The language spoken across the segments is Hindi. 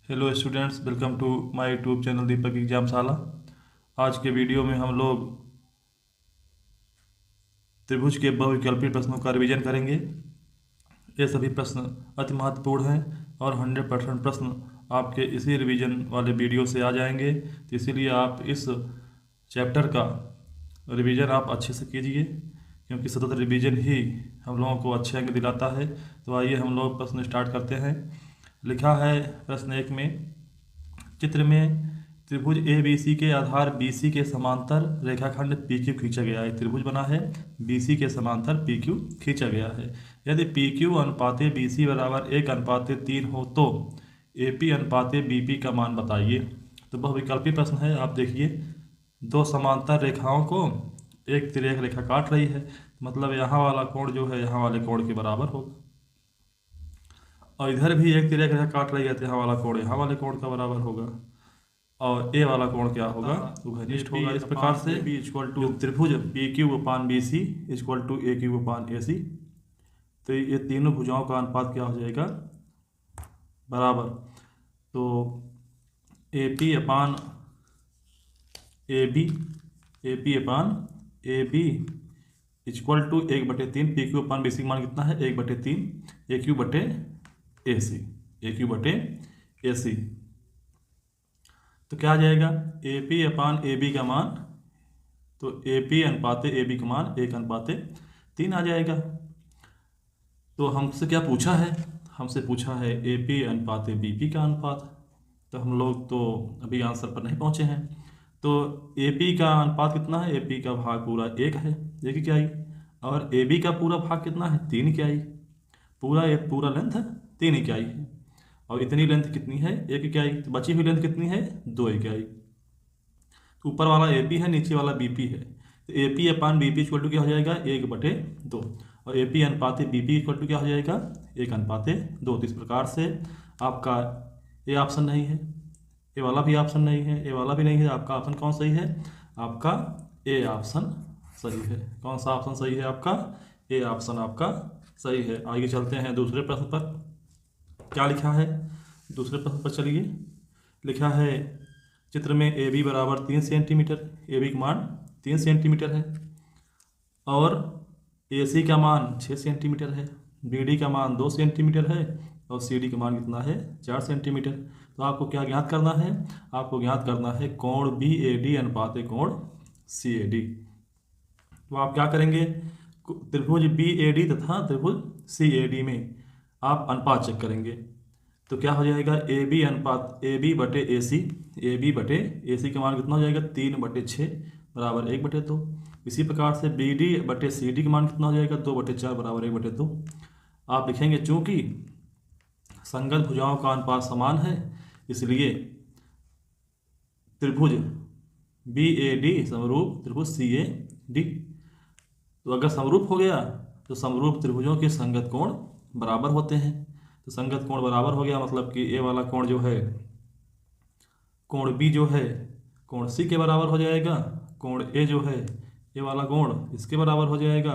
Hello students, welcome to my YouTube channel Deepak एग्जामशाला। आज के वीडियो में हम लोग त्रिभुज के बहुविकल्पी प्रश्नों का रिवीजन करेंगे। ये सभी प्रश्न अति महत्वपूर्ण हैं और 100% प्रश्न आपके इसी रिवीजन वाले वीडियो से आ जाएंगे। तो इसीलिए आप इस चैप्टर का रिवीजन आप अच्छे से कीजिए, क्योंकि सतत रिवीजन ही हम लोगों को अच्छे अंक दिलाता है। तो आइए हम लोग प्रश्न स्टार्ट करते हैं। लिखा है प्रश्न 1 में, चित्र में त्रिभुज ए बी सी के आधार बी सी के समांतर रेखाखंड पी क्यू खींचा गया है। त्रिभुज बना है, बी सी के समांतर पी क्यू खींचा गया है। यदि पी क्यू अनुपाते बी सी बराबर 1:3 हो तो ए पी अनुपाते बी पी का मान बताइए। तो बहुविकल्पी प्रश्न है। आप देखिए, दो समांतर रेखाओं को एक तिर्यक रेखा काट रही है, मतलब यहाँ वाला कोण जो है यहाँ वाले कोण के बराबर होगा, और इधर भी एक तिर्यक रेखा काट रही है तो यहाँ वाला कोण यहाँ वाले कोण का बराबर होगा, और ए वाला कोण क्या होगा, वो घनिष्ठ होगा। इस प्रकार से बी इक्वल टू त्रिभुज P Q upon B C equal to A Q upon A C, तो ये तीनों भुजाओं का अनुपात क्या हो जाएगा, बराबर। तो A P upon A B, A P upon A B equal to 1/3 P Q upon B C का मान कितना है, 1/3 ए क्यू बटे ए सी, ए क्यू बटे ए सी। तो क्या आ जाएगा, ए पी अपान ए बी का मान, तो ए पी अनुपाते ए बी का मान 1:3 आ जाएगा। तो हमसे क्या पूछा है, हमसे पूछा है ए पी अनुपाते बी पी का अनुपात। तो हम लोग तो अभी आंसर पर नहीं पहुंचे हैं। तो ए पी का अनुपात कितना है, ए पी का भाग पूरा 1 है, 1 क्या आई, और ए बी का पूरा भाग कितना है, 3 क्या आई, पूरा लेंथ है 3 क्या आई है, और इतनी लेंथ कितनी है, 1 क्या आई, तो बची हुई लेंथ कितनी है, 2 क्या आई। तो ऊपर वाला ए पी है, नीचे वाला बी पी है, तो A P upon B P equal to क्या हो जाएगा, 1/2, और ए पी अनुपाते बी पी इक्वल टू क्या हो जाएगा, 1:2। तो इस प्रकार से आपका ए ऑप्शन नहीं है, ए वाला भी ऑप्शन नहीं है, ए वाला भी नहीं है। आपका ऑप्शन कौन सही है, आपका ए ऑप्शन सही है। कौन सा ऑप्शन सही है आपका, ए ऑप्शन आपका सही है। आगे चलते हैं दूसरे प्रश्न पर। क्या लिखा है, दूसरे प्रश्न पर चलिए। लिखा है, चित्र में ए बी बराबर 3 सेंटीमीटर, ए बी का मान 3 सेंटीमीटर है, और ए सी का मान 6 सेंटीमीटर है, बी डी का मान 2 सेंटीमीटर है, और सी डी का मान कितना है, 4 सेंटीमीटर। तो आपको क्या ज्ञात करना है, आपको ज्ञात करना है कोण बी ए डी अनुपाते कोण सी ए डी। तो आप क्या करेंगे, त्रिभुज बी ए डी तथा त्रिभुज सी ए डी में आप अनुपात चेक करेंगे। तो क्या हो जाएगा, ए बी अनुपात ए बी बटे ए सी, ए बी बटे ए सी का मान कितना हो जाएगा, 3/6 बराबर 1/2। इसी प्रकार से बी डी बटे सी डी का मान कितना हो जाएगा, 2/4 बराबर 1/2। आप लिखेंगे चूंकि संगत भुजाओं का अनुपात समान है, इसलिए त्रिभुज बी ए डी समरूप त्रिभुज सी ए डी। तो अगर समरूप हो गया तो समरूप त्रिभुजों के संगत कोण बराबर होते हैं। तो संगत कोण बराबर हो गया, मतलब कि ए वाला कोण जो है, कोण बी जो है कोण सी के बराबर हो जाएगा, कोण ए जो है ए वाला कोण इसके बराबर हो जाएगा,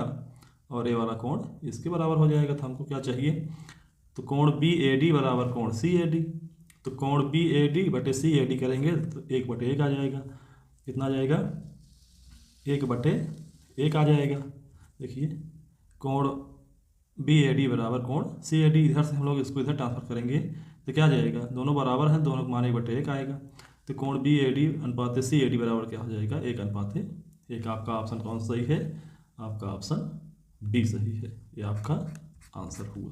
और ए वाला कोण इसके बराबर हो जाएगा। तो हमको क्या चाहिए, तो कोण बी ए डी बराबर कोण सी ए डी। तो कोण बी ए डी बटे सी ए डी करेंगे तो 1/1 आ जाएगा। कितना आ जाएगा, 1/1 आ जाएगा। देखिए, कोण बी ए डी बराबर कोण सी ए डी, इधर से हम लोग इसको इधर ट्रांसफर करेंगे तो क्या आ जाएगा, दोनों बराबर हैं, दोनों का मान 1/1 आएगा। तो कोण बी ए डी अनुपात सी ए डी बराबर क्या हो जाएगा, 1:1। आपका ऑप्शन कौन सही है, आपका ऑप्शन बी सही है। ये आपका आंसर हुआ।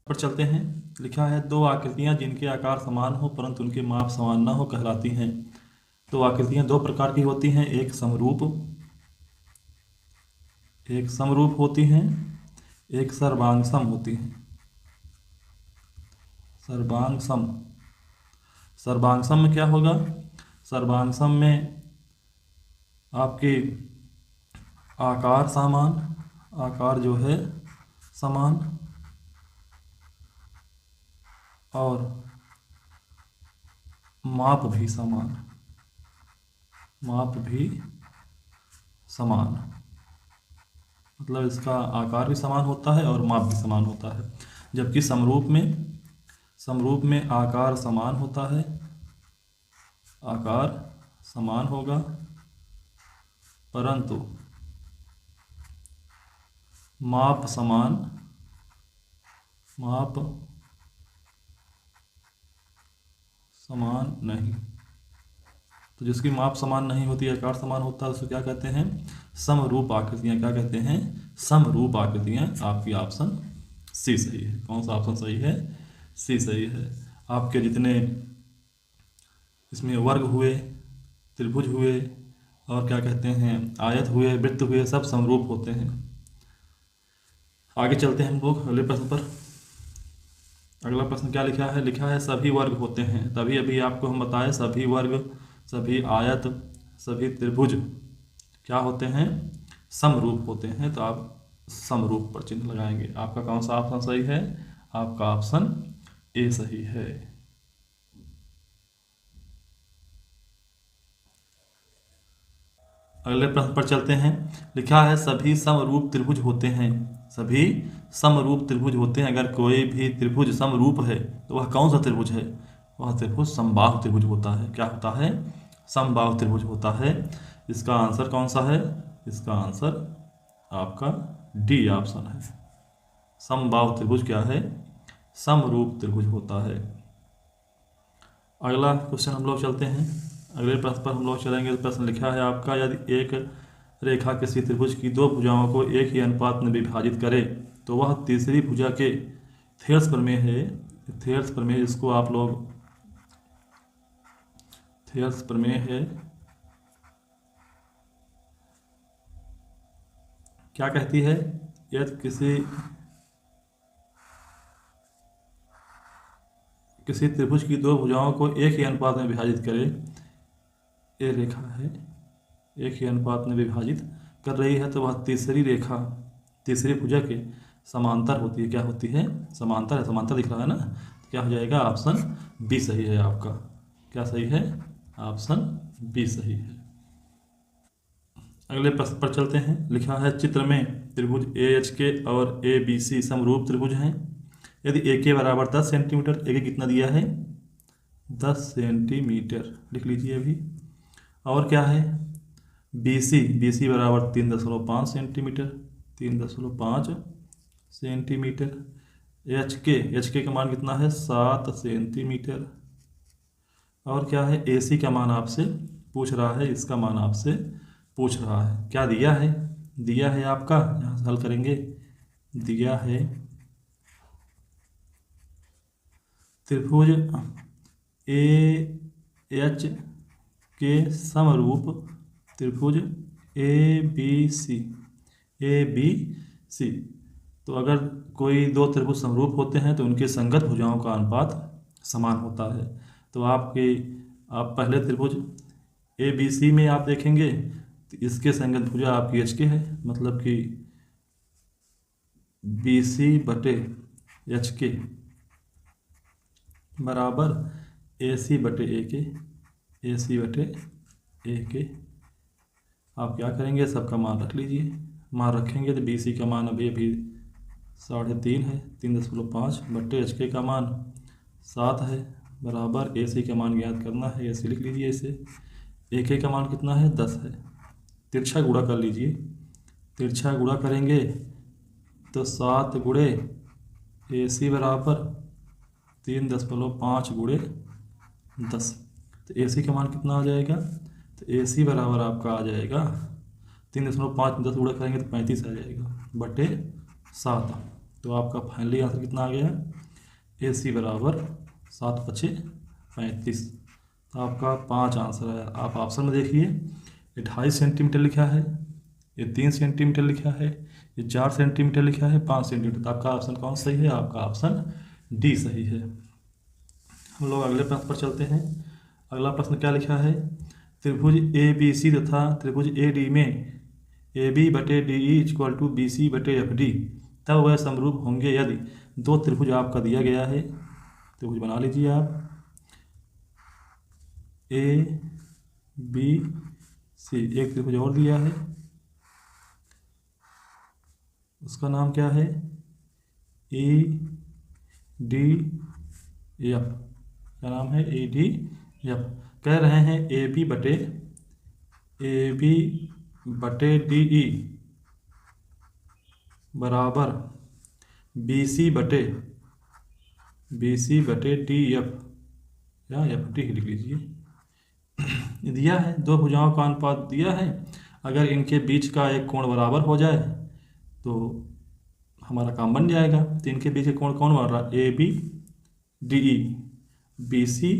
पर चलते हैं। लिखा है, दो आकृतियां जिनके आकार समान हो परंतु उनके माप समान ना हो कहलाती हैं। तो आकृतियां दो प्रकार की होती हैं, एक समरूप होती हैं, एक सर्वांगसम होती हैं। सर्वांगसम में क्या होगा, सर्वांगसम में आपके आकार समान, आकार जो है समान, और माप भी समान, मतलब इसका आकार भी समान होता है और माप भी समान होता है। जबकि समरूप में समरूप में आकार समान होता है, आकार समान होगा, परंतु माप समान नहीं। तो जिसकी माप समान नहीं होती, आकार समान होता है, उसको क्या कहते हैं? समरूप आकृतियाँ। क्या कहते हैं? समरूप आकृतियाँ। आपकी ऑप्शन सी सही है। कौन सा ऑप्शन सही है? सी सही है। आपके जितने इसमें वर्ग हुए, त्रिभुज हुए, और क्या कहते हैं, आयत हुए, वृत्त हुए, सब समरूप होते हैं। आगे चलते हैं हम लोग अगले प्रश्न पर। अगला प्रश्न क्या लिखा है? लिखा है सभी वर्ग होते हैं। तभी अभी आपको हम बताए, सभी वर्ग, सभी आयत, सभी त्रिभुज क्या होते हैं? समरूप होते हैं। तो आप समरूप पर चिन्ह लगाएंगे। आपका कौन सा ऑप्शन सही है? आपका ऑप्शन ए सही है। अगले प्रश्न पर चलते हैं। लिखा है सभी समरूप त्रिभुज होते हैं। सभी समरूप त्रिभुज होते हैं। अगर कोई भी त्रिभुज समरूप है तो वह कौन सा त्रिभुज है? वह त्रिभुज समबाहु त्रिभुज होता है। क्या होता है? समबाहु त्रिभुज होता है। इसका आंसर कौन सा है? इसका आंसर आपका डी ऑप्शन है। समबाहु त्रिभुज क्या है? समरूप त्रिभुज होता है। अगला क्वेश्चन हम लोग चलते हैं। अगले प्रश्न पर हम लोग चलेंगे। प्रश्न लिखा है आपका, यदि एक रेखा किसी त्रिभुज की दो भुजाओं को एक ही अनुपात में विभाजित करे तो वह तीसरी भुजा के थेर्स प्रमेय है। थेर्स प्रमेय, जिसको आप लोग थेर्स प्रमेय है, क्या कहती है? यदि किसी त्रिभुज की दो भुजाओं को एक ही अनुपात में विभाजित करे, ये रेखा है, एक ही अनुपात में विभाजित कर रही है, तो वह तीसरी रेखा तीसरी भुजा के समांतर होती है। क्या होती है? समांतर है। समांतर दिख रहा है ना? तो क्या हो जाएगा? ऑप्शन बी सही है आपका। क्या सही है? ऑप्शन बी सही है। अगले प्रश्न पर चलते हैं। लिखा है चित्र में त्रिभुज ए एच के और ए बी सी समरूप त्रिभुज हैं। यदि ए के बराबर 10 सेंटीमीटर, ए के कितना दिया है? 10 सेंटीमीटर लिख लीजिए अभी। और क्या है? बी सी बराबर 3.5 सेंटीमीटर, 3.5 सेंटीमीटर। एच के का मान कितना है? 7 सेंटीमीटर। और क्या है? ए सी का मान आपसे पूछ रहा है, इसका मान आपसे पूछ रहा है। क्या दिया है? दिया है आपका, यहाँ से हल करेंगे, दिया है त्रिभुज ए एच के समरूप त्रिभुज ए बी सी। तो अगर कोई दो त्रिभुज समरूप होते हैं तो उनके संगत भुजाओं का अनुपात समान होता है। तो आप पहले त्रिभुज ए बी सी में आप देखेंगे तो इसके संगत भुजा आपकी एच के है, मतलब कि बी सी बटे एच के बराबर ए सी बटे ए के, ए सी बटे ए के। आप क्या करेंगे? सबका मान रख लीजिए। मान रखेंगे तो बी सी का मान अभी 3.5 है, 3.5 बटे एच के का मान 7 है, बराबर ए सी का मान ज्ञात करना है। ए सी लिख लीजिए इसे। ए के का मान कितना है? 10 है। तिरछा गुणा कर लीजिए। तिरछा गुणा करेंगे तो 7 गुणे ए सी बराबर 3.5 गुणे 10। तो ए सी का मान कितना आ जाएगा? तो ए सी बराबर आपका आ जाएगा 3.5 में 10 गुणा करेंगे तो 35 आ जाएगा बटे 7। तो आपका फाइनली आंसर कितना आ गया? ए सी बराबर 7 × 5 = 35। तो आपका 5 आंसर है। आप ऑप्शन में देखिए, ये 2.5 सेंटीमीटर लिखा है, ये 3 सेंटीमीटर लिखा है, ये 4 सेंटीमीटर लिखा है, 5 सेंटीमीटर। तो आपका ऑप्शन कौन सही है? आपका ऑप्शन डी सही है। हम लोग अगले प्रश्न पर चलते हैं। अगला प्रश्न क्या लिखा है? त्रिभुज ए बी सी तथा त्रिभुज ए डी में ए बी बटे D equal to B C बटे एफ डी, तब वह समरूप होंगे यदि दो त्रिभुज आपका दिया गया है। त्रिभुज बना लीजिए आप, ए बी सी। एक त्रिभुज और दिया है, उसका नाम क्या है? ए डी एफ, क्या नाम है, ए डी एफ। कह रहे हैं ए बी बटे डी ई बराबर बी सी बटे डी एफ, या एफ डी लिख लीजिए। दिया है दो भुजाओं का अनुपात दिया है, अगर इनके बीच का एक कोण बराबर हो जाए तो हमारा काम बन जाएगा। तो इनके बीच के कोण कौन बन रहा है, A B D E, B C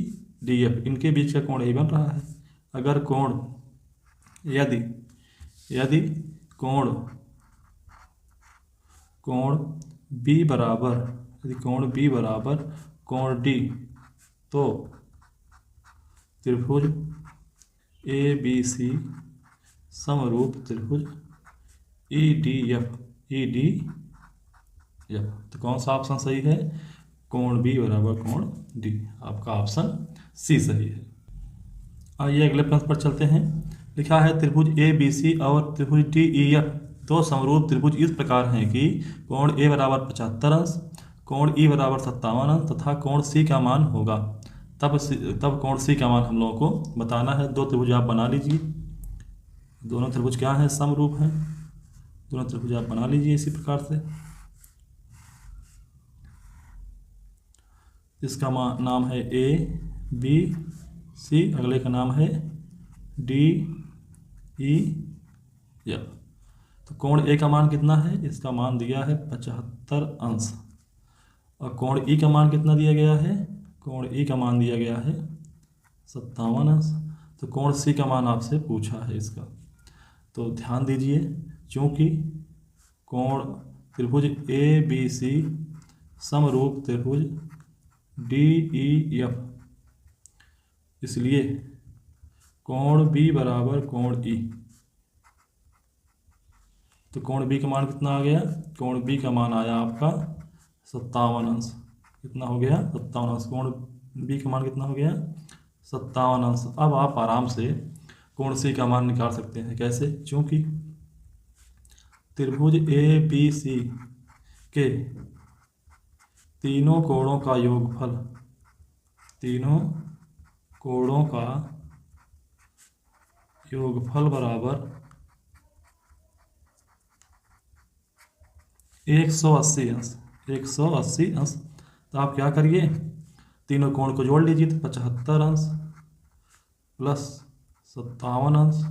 D F, इनके बीच का कोण ए बन रहा है। अगर कोण यदि कोण बी बराबर कोण डी, तो त्रिभुज ए बी सी समरूप त्रिभुज ई डी एफ। तो कौन सा ऑप्शन सही है, कोण बी बराबर कोण डी, आपका ऑप्शन सी सही है। आइए अगले प्रश्न पर चलते हैं। लिखा है त्रिभुज ए बी सी और त्रिभुज डी ई एफ दो समरूप त्रिभुज इस प्रकार हैं कि कोण ए बराबर 75 अंश, कोण ई बराबर 57 अंश तथा कोण सी का मान होगा। तब कोण सी का मान हम लोगों को बताना है। दो त्रिभुज आप बना लीजिए, दोनों त्रिभुज क्या हैं, समरूप हैं। दोनों त्रिभुज आप बना लीजिए इसी प्रकार से। इसका नाम है ए बी सी, अगले का नाम है डी ई एफ। तो कोण ए का मान कितना है, इसका मान दिया है 75 अंश, और कोण ई का मान कितना दिया गया है, कोण ई का मान दिया गया है 57 अंश। तो कोण सी का मान आपसे पूछा है इसका। तो ध्यान दीजिए, चूँकि कोण त्रिभुज ए बी सी समरूप त्रिभुज डी ई एफ, इसलिए कोण बी बराबर कोण ई। तो कोण बी का मान कितना आ गया, कोण बी का मान आया आपका 57 अंश। कितना हो गया, 57 अंश। कोण बी का मान कितना हो गया, 57 अंश। अब आप आराम से कोण सी का मान निकाल सकते हैं। कैसे, क्योंकि त्रिभुज ए बी सी के तीनों कोणों का योगफल, बराबर 180 अंश। 180 अंश। तो आप क्या करिए, तीनों कोण को जोड़ लीजिए। तो 75 अंश प्लस 57 अंश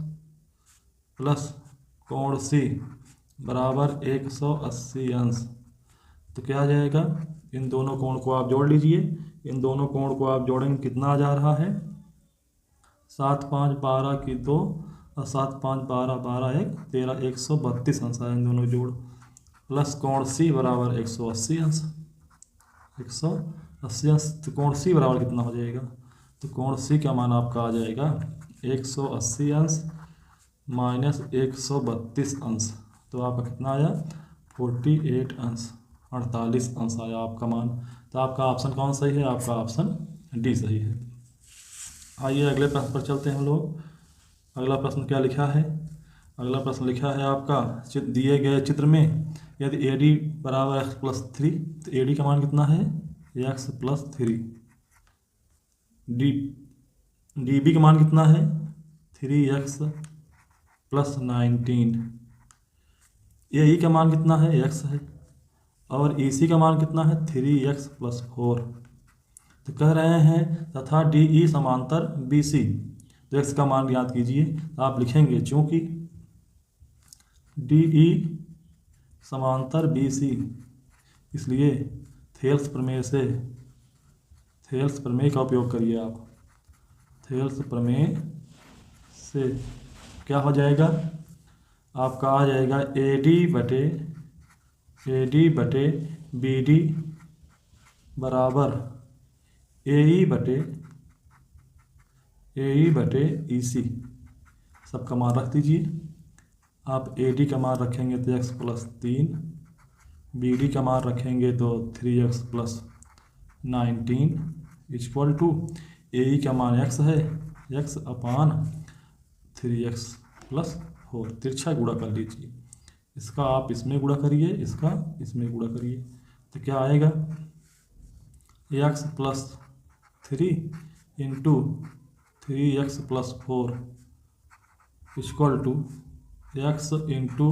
प्लस कोण सी बराबर 180 अंश। तो क्या आ जाएगा, इन दोनों कोण को आप जोड़ लीजिए। इन दोनों कोण को आप जोड़ेंगे, कितना आ जा रहा है, 7 5 12 की 2 और 7 5 12 12 1 13, 132 अंश आए इन दोनों जोड़, प्लस कोण सी बराबर 180 अंश। 180 अंश। तो कोण सी बराबर कितना हो जाएगा, तो कोण सी का मान आपका आ जाएगा 180 अंश माइनस 132 अंश। तो आपका कितना आया, 48 अंश, 48 अंश आया आपका मान। तो आपका ऑप्शन कौन सही है, आपका ऑप्शन डी सही है। आइए अगले प्रश्न पर चलते हैं हम लोग। अगला प्रश्न क्या लिखा है, अगला प्रश्न लिखा है आपका, दिए गए चित्र में यदि ए डी बराबर x+3, तो ए डी का मान कितना है, x+3। डी बी का मान कितना है, 3x+19। ए ई का मान कितना है, x है, और ई सी का मान कितना है, 3x+4। तो कह रहे हैं तथा डी ई समांतर बी सी। तो x का मान याद कीजिए, तो आप लिखेंगे चूँकि डी ई समांतर बी सी, इसलिए थेल्स प्रमेय का उपयोग करिए आप। थेल्स प्रमेय से क्या हो जाएगा, आपका आ जाएगा ए डी बटे बी डी बराबर ए ई बटे ई सी। सबका मान रख दीजिए। आप ए डी का मान रखेंगे तो x+3, बी डी का मान रखेंगे तो 3x+19 इक्वल टू ए ई का मान x है, x/3x+4। तिरछा गुणा कर लीजिए, इसका आप इसमें गुणा करिए, इसका इसमें गुणा करिए। तो क्या आएगा, X plus 3 into 3x+4 equal to X into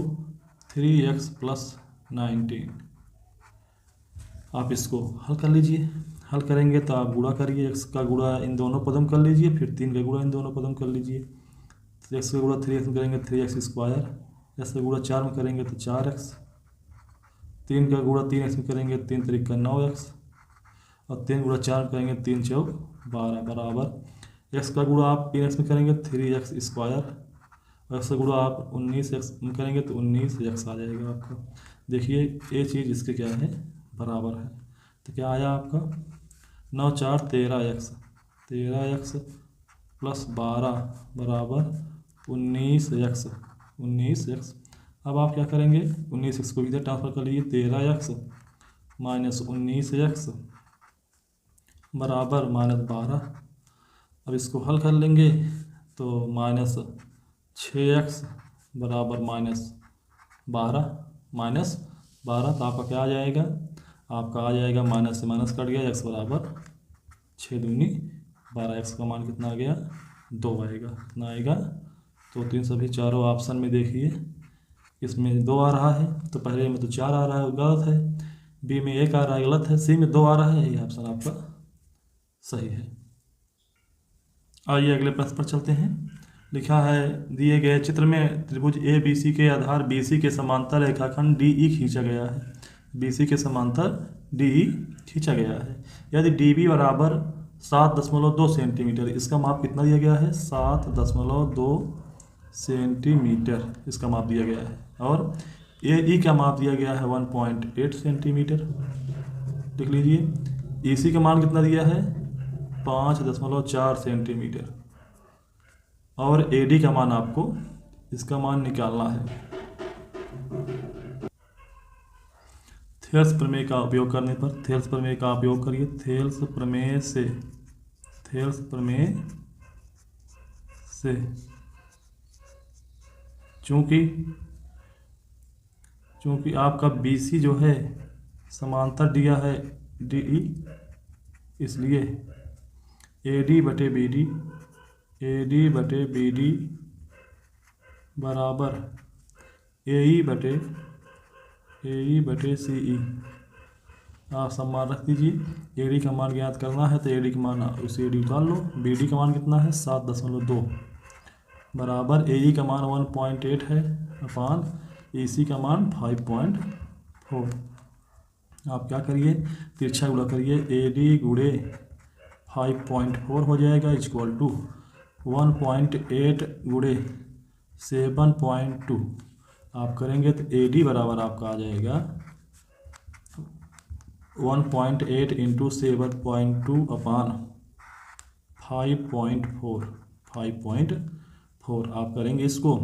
3x+19। आप इसको हल कर लीजिए। हल करेंगे तो आप गुणा करिए, x का गुणा इन दोनों पदों में कर लीजिए, फिर 3 का गुणा इन दोनों पदों में कर लीजिए। तो x का गुणा 3x में करेंगे 3x², x का गुणा 4 में करेंगे तो 4x, 3 का गुणा 3x में करेंगे 3 3 का 9x, और 3 गुणा 4 में करेंगे 3 4 12 बराबर x का गुणा आप 3x में करेंगे 3x², और x का गुणा आप 19x में करेंगे तो 19x आ जाएगा आपका। देखिए ये चीज़ इसके क्या है, बराबर है। तो क्या आया आपका 9 4 13x, 13x प्लस 12 बराबर 19x। अब आप क्या करेंगे, 19x को इधर ट्रांसफर कर लीजिए, 13x माइनस 19x बराबर -12। अब इसको हल कर लेंगे तो -6x बराबर -12 तो आपका क्या आ जाएगा, आपका आ जाएगा माइनस से माइनस कट गया, x बराबर 6 दूनी 12, x का मान कितना आ गया 2 आएगा। कितना आएगा, तो 3 सभी चारों ऑप्शन में देखिए, इसमें 2 आ रहा है तो पहले में तो 4 आ रहा है, गलत है। बी में 1 आ रहा है, गलत है। सी में 2 आ रहा है, ये ऑप्शन आपका सही है। आइए अगले प्रश्न पर चलते हैं। लिखा है दिए गए चित्र में त्रिभुज ए बी सी के आधार बी सी के समांतर रेखाखंड डी ई खींचा गया है। बी सी के समांतर डी ई खींचा गया है। यदि डी बी बराबर 7.2 सेंटीमीटर, इसका माप कितना दिया गया है 7.2 सेंटीमीटर इसका माप दिया गया है, और ए ई का माप दिया गया है 1.8 सेंटीमीटर। लिख लीजिए। ई सी का मान कितना दिया है 5.4 सेंटीमीटर, और ए डी का मान आपको इसका मान निकालना है। थेल्स प्रमेय का उपयोग करने पर, थेल्स प्रमेय का उपयोग करिए। थेल्स प्रमेय से चूंकि आपका बी सी जो है समांतर दिया है डी ई, इसलिए ए डी बटे बी डी बराबर ए ई बटे सी ई। आप सब मान रख दीजिए। ए डी का मान ज्ञात करना है तो ए डी का मान उसे ए डी उतार लो। बी डी का मान कितना है 7.2 बराबर ए ई का मान 1.8 है अपान ए सी का मान 5.4। आप क्या करिए, तिरछा गुणा करिए, ए डी गुणे 5.4 हो जाएगा इक्वल टू 1.8 गुणे 7.2। आप करेंगे तो ए डी बराबर आपका आ जाएगा 1.8 इंटू 7.2 अपान 5.4। आप करेंगे इसको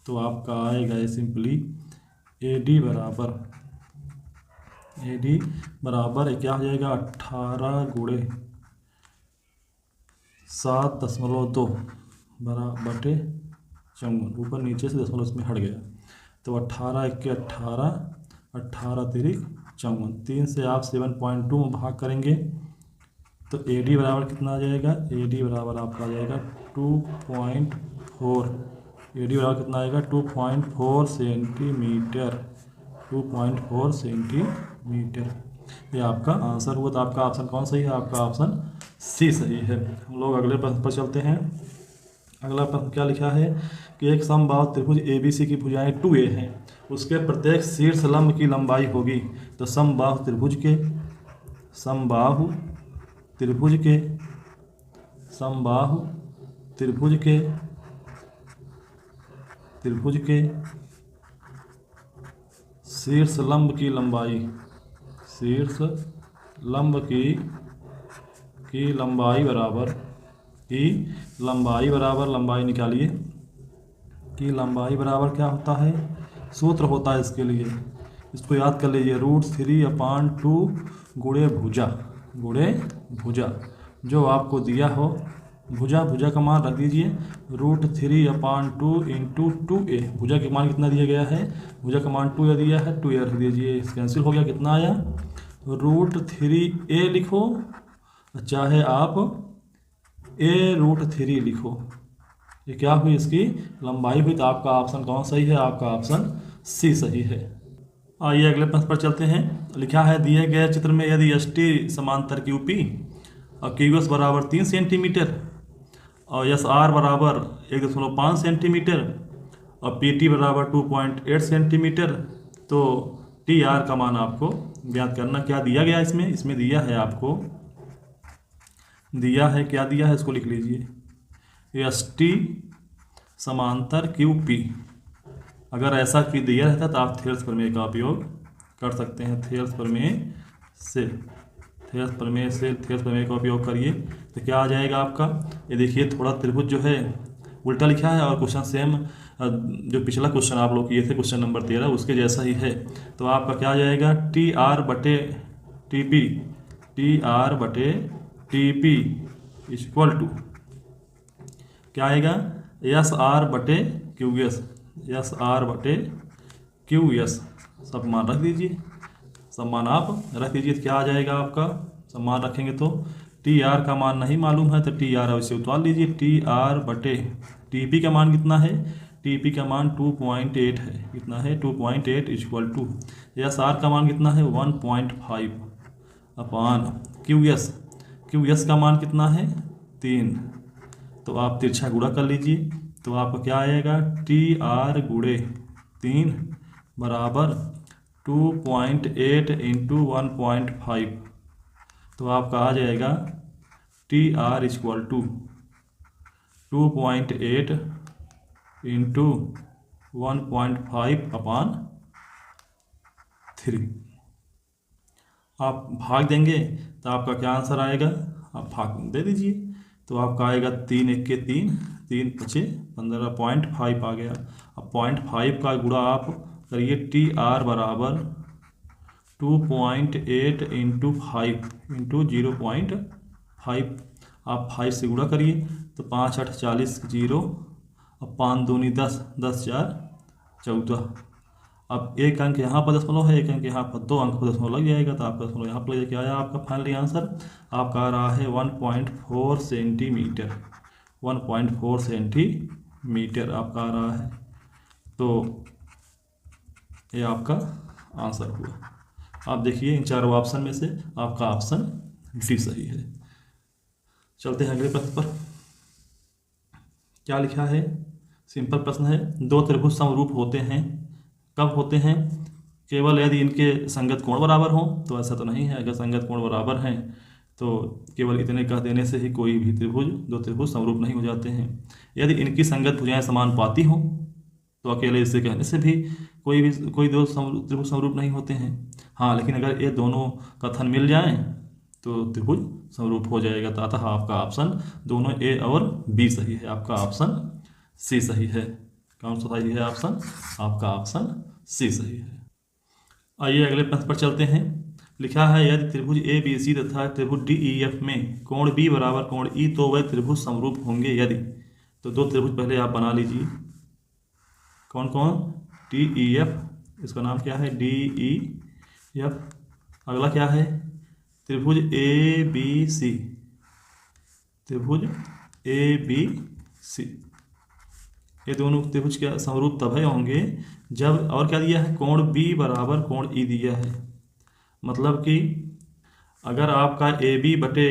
तो आपका आएगा ये सिंपली ए डी बराबर क्या हो जाएगा 18 गुणे 7.2 बटे 54। ऊपर नीचे से दशमलव इसमें हट गया तो 18 1 18, 18 3 54। 3 से आप 7.2 में भाग करेंगे तो ए डी बराबर कितना आ जाएगा, ए डी बराबर आपका आ जाएगा 2.4। ए डी बराबर कितना आएगा 2.4 सेंटीमीटर, 2.4 सेंटीमीटर। ये आपका आंसर हुआ। तो आपका ऑप्शन कौन सही है, आपका ऑप्शन सी सही है। हम लोग अगले प्रश्न पर चलते हैं। अगला प्रश्न क्या लिखा है कि एक समबाहु त्रिभुज ए बी सी की भुजाएं 2a हैं, उसके प्रत्येक शीर्ष लंब की लंबाई होगी। तो समबाहु त्रिभुज के शीर्ष लंब की लंबाई बराबर लंबाई निकालिए कि लंबाई बराबर क्या होता है, सूत्र होता है इसके लिए, इसको याद कर लीजिए √3/2 गुणे भुजा जो आपको दिया हो। भुजा का मान रख दीजिए √3/2 इंटू 2a। भुजा का मान कितना दिया गया है, भुजा का मान 2a दिया है, 2a रख दीजिए, कैंसिल हो गया। कितना आया √3a लिखो, चाहे आप a√3 लिखो। ये क्या हुई, इसकी लंबाई हुई। तो आपका ऑप्शन कौन सही है? आपका ऑप्शन सी सही है। आइए अगले प्रश्न पर चलते हैं। लिखा है दिए गए चित्र में यदि एस टी समांतर क्यू पी और क्यू एस बराबर 3 सेंटीमीटर और एस आर बराबर 1.5 सेंटीमीटर और पी टी बराबर 2.8 सेंटीमीटर, तो टी आर का मान आपको ज्ञात करना। क्या दिया गया इसमें? इसमें दिया है आपको, दिया है, क्या दिया है इसको लिख लीजिए, एस टी समांतर क्यू पी। अगर ऐसा कोई दिया रहता तो आप थेल्स प्रमेय का उपयोग कर सकते हैं। थेल्स प्रमेय का उपयोग करिए तो क्या आ जाएगा आपका। ये देखिए थोड़ा त्रिभुज जो है उल्टा लिखा है और क्वेश्चन सेम जो पिछला क्वेश्चन आप लोग किए थे क्वेश्चन नंबर 13 उसके जैसा ही है। तो आपका क्या आ जाएगा, टी आर बटे टी पी, टी आर बटे टी पी इक्वल टू क्या आएगा, एस आर बटे क्यू एस, एस आर बटे क्यू एस। सब मान रख दीजिए, सब मान आप रख दीजिए। क्या आ जाएगा आपका, सब मान रखेंगे तो टी आर का मान नहीं मालूम है तो टी आर अवश्य उतार लीजिए। टी आर बटे टी पी का मान कितना है, टी पी का मान 2.8 है। कितना है, 2.8 इक्वल टू एस आर का मान कितना है 1.5 अपान क्यू एस, क्यू एस का मान कितना है 3। तो आप तिरछा गुणा कर लीजिए तो आपका क्या आएगा, टी आर गुणे 3 बराबर 2.8 इंटू 1.5। तो आपका आ जाएगा T R equal to 2.8 into 1.5 upon 3। आप भाग देंगे तो आपका क्या आंसर आएगा, आप भाग दे दीजिए तो आपका आएगा 3 1 के 3, 3 5 15.5 आ गया। अब 0.5 का गुणा आप करिए, टी आर बराबर 2.8 इंटू 5 इंटू 0.5। आप 5 से गुणा करिए तो 5 8 40 0, अब 5 दूनी 10, 10 4 14। अब एक अंक यहाँ पर दशमलव है, एक अंक यहाँ पर, 2 अंक पर दशमलव लग जाएगा तो आपका दशमलव यहाँ पर लग जाएगा। क्या आया आपका फाइनली आंसर, आपका आ रहा है 1.4 सेंटीमीटर, 1.4 सेंटीमीटर आपका आ रहा है। तो ये आपका आंसर हुआ। आप देखिए इन चारों ऑप्शन में से आपका ऑप्शन डी सही है। चलते हैं अगले प्रश्न पर। क्या लिखा है, सिंपल प्रश्न है। दो त्रिभुज समरूप होते हैं, कब होते हैं, केवल यदि इनके संगत कोण बराबर हों। तो ऐसा तो नहीं है, अगर संगत कोण बराबर हैं तो केवल इतने कह देने से ही कोई भी त्रिभुज, दो त्रिभुज समरूप नहीं हो जाते हैं। यदि इनकी संगत भुजाएं समानुपाती हों तो अकेले इसे कहने से भी कोई दो त्रिभुज समरूप नहीं होते हैं। हाँ, लेकिन अगर ये दोनों कथन मिल जाएं तो त्रिभुज समरूप हो जाएगा। तो अतः आपका ऑप्शन दोनों ए और बी सही है, आपका ऑप्शन सी सही है। कौन सा सही है ऑप्शन, आपका ऑप्शन सी सही है। आइए अगले प्रश्न पर चलते हैं। लिखा है यदि त्रिभुज ए बी सी तथा त्रिभुज डी ई एफ में कोण बी बराबर कोण ई तो वह त्रिभुज समरूप होंगे यदि। तो दो त्रिभुज पहले आप बना लीजिए, कौन कौन, डी ई एफ, इसका नाम क्या है डी ई एफ। अगला क्या है, त्रिभुज ए बी सी, त्रिभुज ए बी सी। ये दोनों त्रिभुज के समरूप तब होंगे जब, और क्या दिया है, कोण बी बराबर कोण ई दिया है। मतलब कि अगर आपका ए बी बटे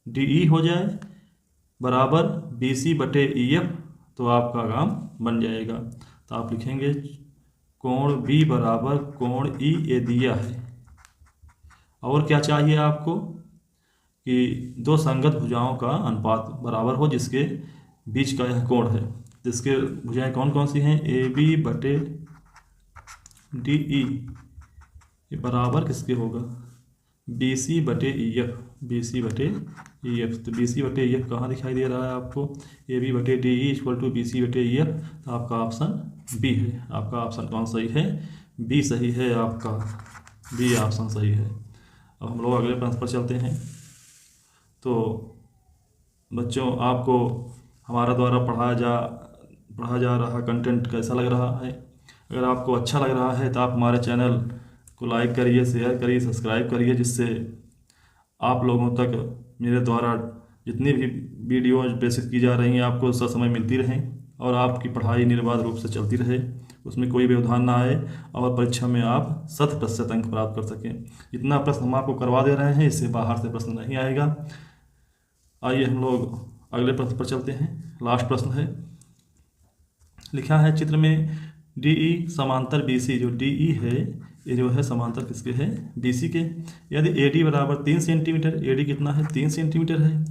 डी ई हो जाए बराबर बी सी बटे ई एफ तो आपका काम बन जाएगा। तो आप लिखेंगे कोण बी बराबर कोण ई ए दिया है। और क्या चाहिए आपको कि दो संगत भुजाओं का अनुपात बराबर हो जिसके बीच का यह कोण है। जिसके भुजाएं कौन कौन सी हैं, ए बी बटे डी ई, ये बराबर किसके होगा, बी सी बटे ई एफ, बी सी बटे ई एफ। तो बी सी बटे ई एफ कहाँ दिखाई दे रहा है आपको, ए बी बटे D E equal to B C बटे ई एफ। तो आपका ऑप्शन बी है। आपका ऑप्शन कौन सही है, बी सही है, आपका बी ऑप्शन सही है। अब हम लोग अगले प्रश्न पर चलते हैं। तो बच्चों, आपको हमारा द्वारा पढ़ाया जा रहा कंटेंट कैसा लग रहा है। अगर आपको अच्छा लग रहा है तो आप हमारे चैनल को लाइक करिए, शेयर करिए, सब्सक्राइब करिए, जिससे आप लोगों तक मेरे द्वारा जितनी भी वीडियो बेसिक की जा रही हैं आपको उसका समय मिलती रहें और आपकी पढ़ाई निर्बाध रूप से चलती रहे, उसमें कोई व्यवधान ना आए और परीक्षा में आप 100% अंक प्राप्त कर सकें। इतना प्रश्न हम आपको करवा दे रहे हैं, इससे बाहर से प्रश्न नहीं आएगा। आइए हम लोग अगले प्रश्न पर चलते हैं। लास्ट प्रश्न है, लिखा है चित्र में DE समांतर BC, जो DE है ये जो है समांतर किसके है, BC के। यदि AD बराबर 3 सेंटीमीटर, AD कितना है 3 सेंटीमीटर है,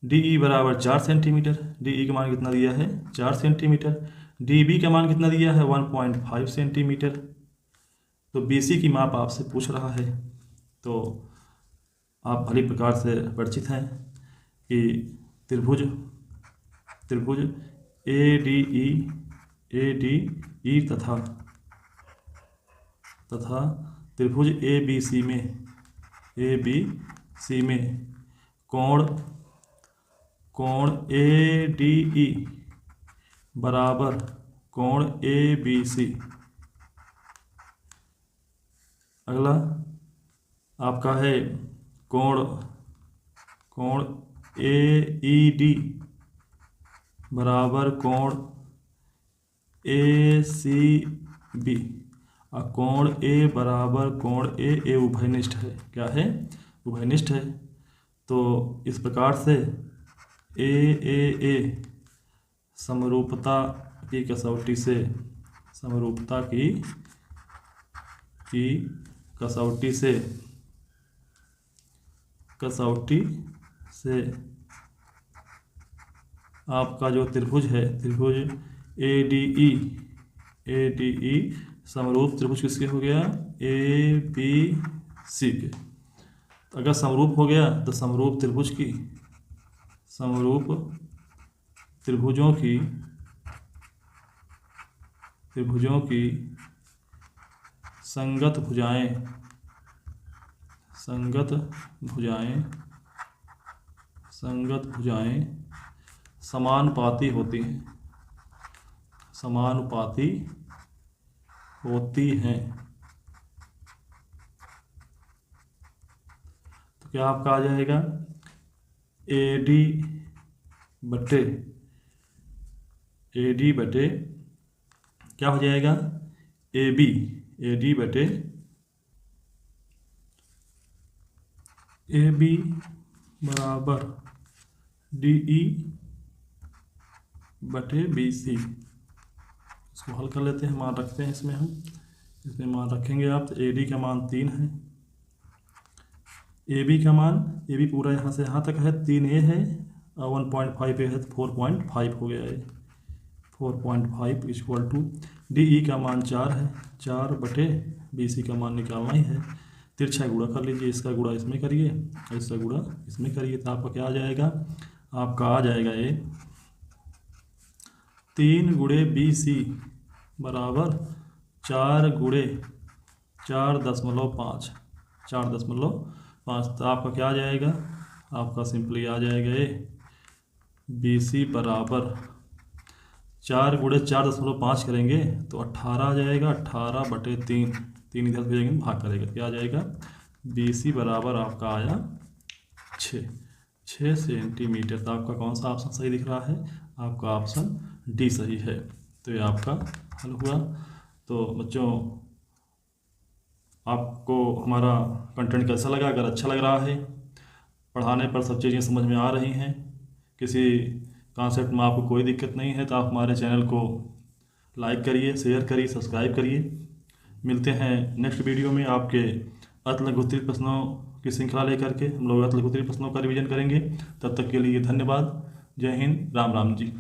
DE बराबर 4 सेंटीमीटर, DE का मान कितना दिया है 4 सेंटीमीटर, DB का मान कितना दिया है 1.5 सेंटीमीटर। तो BC की माप आपसे पूछ रहा है, तो आप भली प्रकार से परिचित हैं कि त्रिभुज ADE तथा त्रिभुज ABC में कोण ADE बराबर कोण ABC। अगला आपका है कोण AED बराबर कोण ACB और कोण A बराबर कोण A उभयनिष्ठ है। क्या है, उभयनिष्ठ है। तो इस प्रकार से A समरूपता की कसौटी से आपका जो त्रिभुज है, त्रिभुज ADE समरूप त्रिभुज किसके हो गया, ABC के। अगर समरूप हो गया तो समरूप त्रिभुजों की संगत भुजाएं समानुपाती होती हैं। तो क्या आपका आ जाएगा AD बटे क्या हो जाएगा AD बटे AB बराबर DE बटे BC। इसको हल कर लेते हैं, मान रखते हैं इसमें मान रखेंगे आप। तो AD का मान 3 है, AB का मान, AB पूरा यहाँ से यहाँ तक है 3A है और 1.5 है तो 4.5 हो गया है। 4.5 इक्वल टू DE का मान 4 है, 4 बटे BC का मान निकालना ही है। तिरछा गुणा कर लीजिए, इसका गुणा इसमें करिए, इसका गुणा इसमें करिए, तो आपका क्या आ जाएगा, आपका आ जाएगा ये 3 गुणे BC बराबर 4 गुणे 4.5। तो आपका क्या आ जाएगा, आपका सिंपली आ जाएगा ये BC बराबर 4 गुणे 4.5 करेंगे तो 18 आ जाएगा। 18 बटे 3 इधर भेजेंगे भाग करेगा, क्या आ जाएगा BC बराबर आपका आया 6 सेंटीमीटर। तो आपका कौन सा ऑप्शन सही दिख रहा है, आपका ऑप्शन D सही है। तो ये आपका हल हुआ। तो बच्चों आपको हमारा कंटेंट कैसा लगा, अगर अच्छा लग रहा है, पढ़ाने पर सब चीज़ें समझ में आ रही हैं, किसी कॉन्सेप्ट में आपको कोई दिक्कत नहीं है, तो आप हमारे चैनल को लाइक करिए, शेयर करिए, सब्सक्राइब करिए। मिलते हैं नेक्स्ट वीडियो में आपके अतलघुत्री प्रश्नों की श्रृंखला लेकर के। हम लोग अतलघुत्री प्रश्नों का रिवीजन करेंगे। तब तक के लिए धन्यवाद। जय हिंद, राम राम जी।